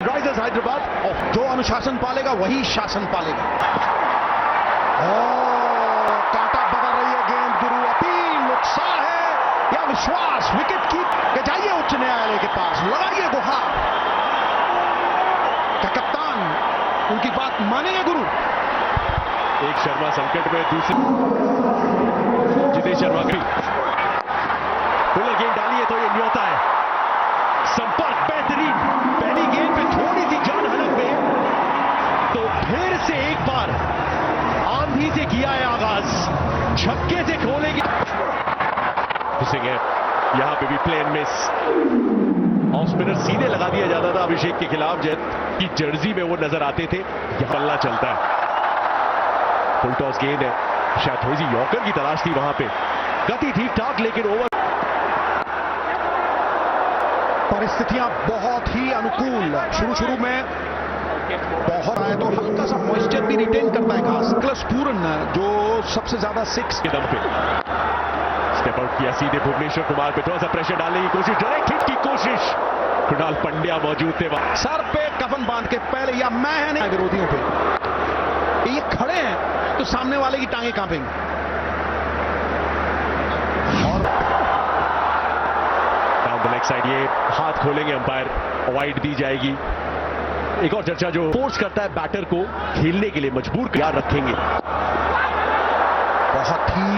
Sunrisers Hyderabad और जो अनुशासन पालेगा वही शासन पालेगा। कांटा बदल रही है गेंद। गुरु अपील, उत्साह है या विश्वास? विकेट की जाइए उच्च न्यायालय के पास, लगाइए गुहार। क्या कप्तान उनकी बात मानेंगे गुरु? एक शर्मा संकट में, दूसरी जितेश शर्मा की पुलर गेंद डाली है तो ये न्योता है। संपर्क बेहतरीन, पहली गेंद पे थोड़ी सी जान हड़प में, तो फिर से एक बार आंधी से किया है आगाज, छक्के से खोलेगी। यहां पे भी प्लेन मिस, ऑफ स्पिनर सीधे लगा दिया जाता था अभिषेक के खिलाफ, जैत की जर्सी में वो नजर आते थे। यह बल्ला चलता है, फुल टॉस गेंद है, शायद थोड़ी सी यॉर्कर की तलाश थी वहां पे, गति ठीक ठाक लेकिन ओवर। परिस्थितियां बहुत ही अनुकूल, शुरू में बहुत आए तो हल्का सा मॉइस्चर भी रिटेन करता है घास। निकोलस पूरन जो सबसे ज्यादा 6 के दम पे स्टेप आउट किया, सीधे भुवनेश्वर कुमार पे थोड़ा सा प्रेशर डालने की कोशिश, डायरेक्ट हिट की कोशिश। कृणाल पंड्या मौजूद थे वहां, सर पे कफन बांध के पहले, या मैं है नहीं विरोधियों पे, ये खड़े हैं तो सामने वाले की टांगे कांपेंगी। और डाउन द लेग साइड, ये हाथ खोलेंगे अंपायर, वाइड दी जाएगी। एक और चर्चा, जो फोर्स करता है बैटर को खेलने के लिए मजबूर याद रखेंगे। बहुत ही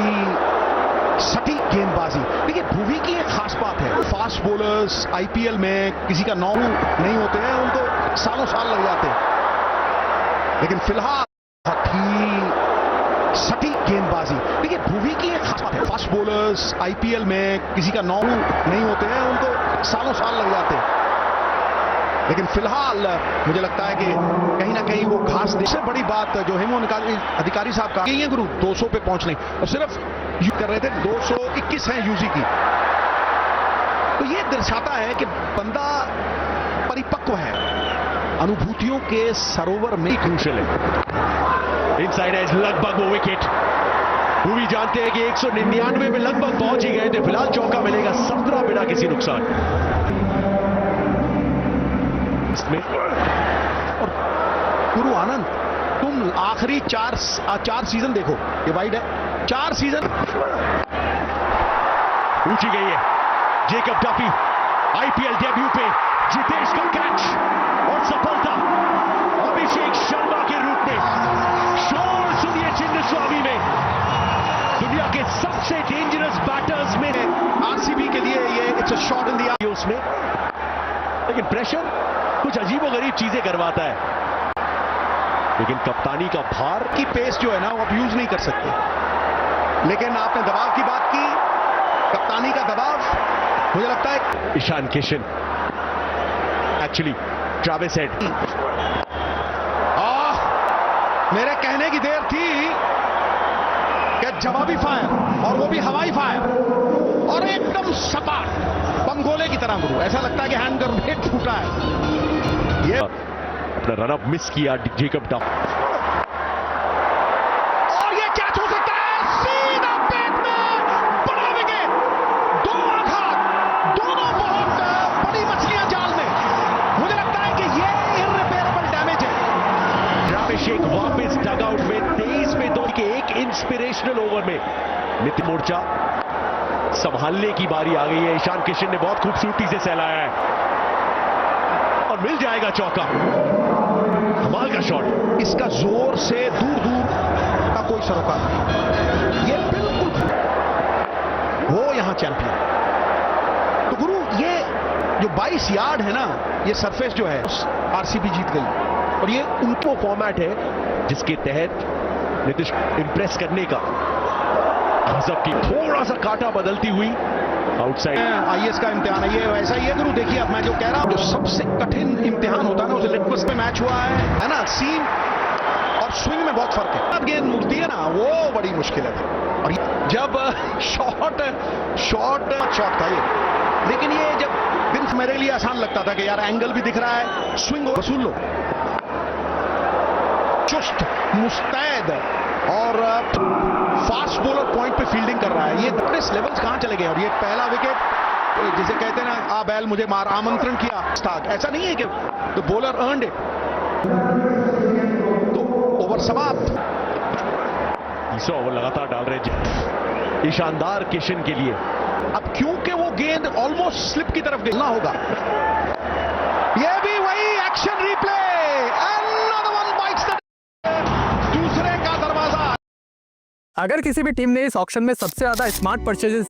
सटीक गेंदबाजी। देखिए भुवी की एक खास बात है, फास्ट बॉलर्स आईपीएल में किसी का नाम नहीं होते हैं, उनको सालों साल लग जाते हैं, लेकिन फिलहाल बहुत ही सटीक गेंदबाजी। देखिए भुवी की एक खास बात है, फास्ट बॉलर्स आईपीएल में किसी का नाम नहीं होते हैं, उनको सालों साल लग जाते हैं, लेकिन फिलहाल मुझे लगता है कि कहीं ना कहीं वो घास। सबसे बड़ी बात जो हेमो अधिकारी साहब का ये गुरु 200 पे पहुंचने और सिर्फ कर रहे थे, 221 है यूजी की, तो ये दर्शाता है कि बंदा परिपक्व है, अनुभूतियों के सरोवर में क्रूशल है। इनसाइड एज लगभग वो विकेट, वो भी जानते हैं कि 199 में लगभग पहुंच ही गए थे। फिलहाल चौका मिलेगा 17 बिना किसी नुकसान इसमें। और गुरु आनंद, तुम आखिरी चार सीजन देखो, ये वाइड है, 4 सीजन। ऊंची गई है, जेकब डफी आईपीएल डेब्यू पे जितेश का कैच और सफलता अभिषेक शर्मा के रूप में। शोर सुनिए चिन्नस्वामी में, दुनिया के सबसे डेंजरस बैटर्स में आरसीबी के लिए ये it's a shot in the eye उसमें, लेकिन प्रेशर कुछ अजीबोगरीब चीजें करवाता है, लेकिन कप्तानी का भार की पेस जो है ना वो आप यूज नहीं कर सकते, लेकिन आपने दबाव की बात की, कप्तानी का दबाव मुझे लगता है। Ishan Kishan actually Travis Head, मेरे कहने की देर थी कि जवाबी फायर और वो भी हवाई फायर और एकदम सपाट बमगोले की तरह गुरु, ऐसा लगता है कि हैंड ग्रेनेड फूटा है। ये अपना रनअप मिस किया जेकब डफ, और ये कैच हो सकता है सीधा पेट में, बड़ा विकेट, 2 आघात, दोनों बहुत बड़ी मछलियां जाल में। मुझे लगता है कि ये इररिपेयरेबल डैमेज है। अभिषेक वापस डगआउट में 23 में 2 के एक इंस्पिरेशनल ओवर में नितिन मोर्चा संभालने की बारी आ गई है। ईशान किशन ने बहुत खूबसूरती से सहलाया है और मिल जाएगा चौका। कमाल का शॉट, इसका जोर से दूर का कोई सरोकार नहीं, ये बिल्कुल वो यहां चैंपियन। तो गुरु ये जो 22 यार्ड है ना, ये सरफेस जो है आरसीबी जीत गई, और ये उनको फॉर्मेट है जिसके तहत नीतीश इंप्रेस करने का गजब की थोड़ा सा कांटा बदलती हुई आउटसाइड। आईएएस का इम्तिहान है ये, वैसा ही है गुरु। देखिए अब मैं जो कह रहा हूं, जो सबसे कठिन इम्तिहान होता है ना, उसे लेग में मैच हुआ है ना, सीम और स्विंग में बहुत फर्क है। अब गेंद मुड़ती है ना, वो बड़ी मुश्किल है, और जब शॉट था ये, लेकिन ये जब दिन मेरे लिए आसान लगता था कि यार एंगल भी दिख रहा है, स्विंग वसूल लो, चुस्त मुस्तैद और फास्ट बॉलर पॉइंट पे फील्डिंग कर रहा है। ये फिटनेस लेवल्स कहां चले गए, और ये पहला विकेट जिसे कहते हैं ना, आ बैल मुझे मार, आमंत्रण किया था। ऐसा नहीं है कि द बॉलर अर्नड इट। तो ओवर समाप्त। तीसरा ओवर लगातार डाल रहे हैं ये शानदार किशन के लिए। अब क्योंकि वो गेंद ऑलमोस्ट स्लिप की तरफ गिरना होगा। ये भी वही action replay, another one bites the दूसरे का दरवाजा। अगर किसी भी टीम ने इस ऑक्शन में सबसे ज्यादा स्मार्ट परचेजेस